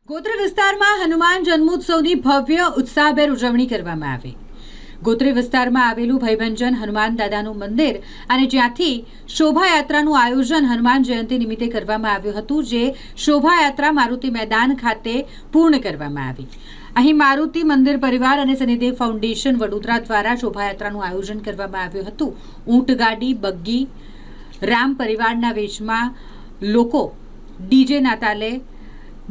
ગોત્રી વિસ્તારમાં હનુમાન જન્મોત્સવની ભવ્ય ઉત્સાહભેર ઉજવણી કરવામાં આવી। ગોત્રી વિસ્તારમાં આવેલું ભયભંજન હનુમાન દાદાનું મંદિર અને જ્યાંથી શોભાયાત્રાનું આયોજન હનુમાન જયંતિ નિમિત્તે કરવામાં આવ્યું હતું, જે શોભાયાત્રા મારુતિ મેદાન ખાતે પૂર્ણ કરવામાં આવી। અહીં મારુતિ મંદિર પરિવાર અને શનિદેવ ફાઉન્ડેશન વડોદરા દ્વારા શોભાયાત્રાનું આયોજન કરવામાં આવ્યું હતું। ઊંટગાડી, બગ્ગી, રામ પરિવારના વેશમાં લોકો ડીજેના તાલે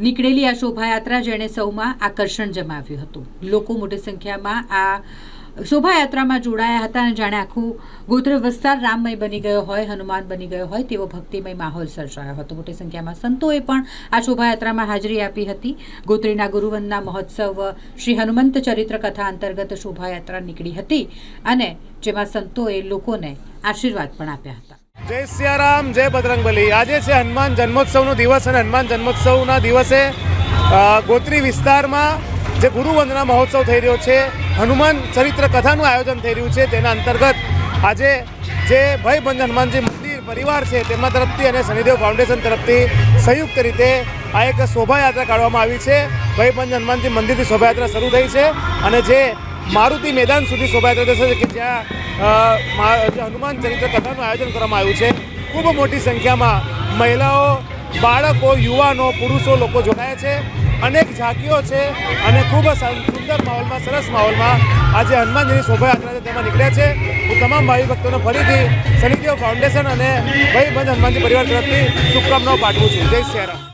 નીકળેલી આ શોભાયાત્રા જેણે સૌમાં આકર્ષણ જમાવ્યું હતું। લોકો મોટી સંખ્યામાં આ શોભાયાત્રામાં જોડાયા હતા અને જાણે આખું ગોત્રી વિસ્તાર રામમય બની ગયો હોય, હનુમાન બની ગયો હોય તેવો ભક્તિમય માહોલ સર્જાયો હતો। મોટી સંખ્યામાં સંતોએ પણ આ શોભાયાત્રામાં હાજરી આપી હતી। ગોત્રીના ગુરુવંદના મહોત્સવ શ્રી હનુમંત ચરિત્ર કથા અંતર્ગત શોભાયાત્રા નીકળી હતી અને જેમાં સંતોએ લોકોને આશીર્વાદ પણ આપ્યા હતા। जय सियाराम, जय बजरंगबली। आज है हनुमान जन्मोत्सव दिवस और हनुमान जन्मोत्सव दिवसे गोत्री विस्तार में जो गुरुवंदना महोत्सव थई रह्यो छे, हनुमान चरित्र कथानु आयोजन थई रह्युं छे। तेना अंतर्गत आज जे भयभंजन हनुमानजी मंदिर परिवार है तेमना तरफथी अने शनिदेव फाउंडेशन तरफथी संयुक्त रीते आ एक शोभायात्रा काढवामां आवी छे। भयभंजन हनुमानजी मंदिर थी शोभायात्रा शुरू थई छे अने जे मारुति मैदान सुधी शोभायात्रा जशे कि ज्यां हनुमान चरित्र कथाનું आयोजन કરવામાં આવ્યું છે। ખૂબ મોટી સંખ્યામાં મહિલાઓ, બાળકો, યુવાનો, પુરુષો લોકો જોડાયા છે। અનેક ઝાંકીઓ છે અને ખૂબ સુંદર માહોલમાં, સરસ માહોલમાં આજે હનુમાનજીની શોભાયાત્રા છે તેમાં નીકળ્યા છે। હું તમામ ભાવિ ભક્તોને ફરીથી શનિદેવ ફાઉન્ડેશન અને ભયભંજન હનુમાનજી પરિવાર તરફથી શુભકામનાઓ પાઠવું છું। જય સિયારામ।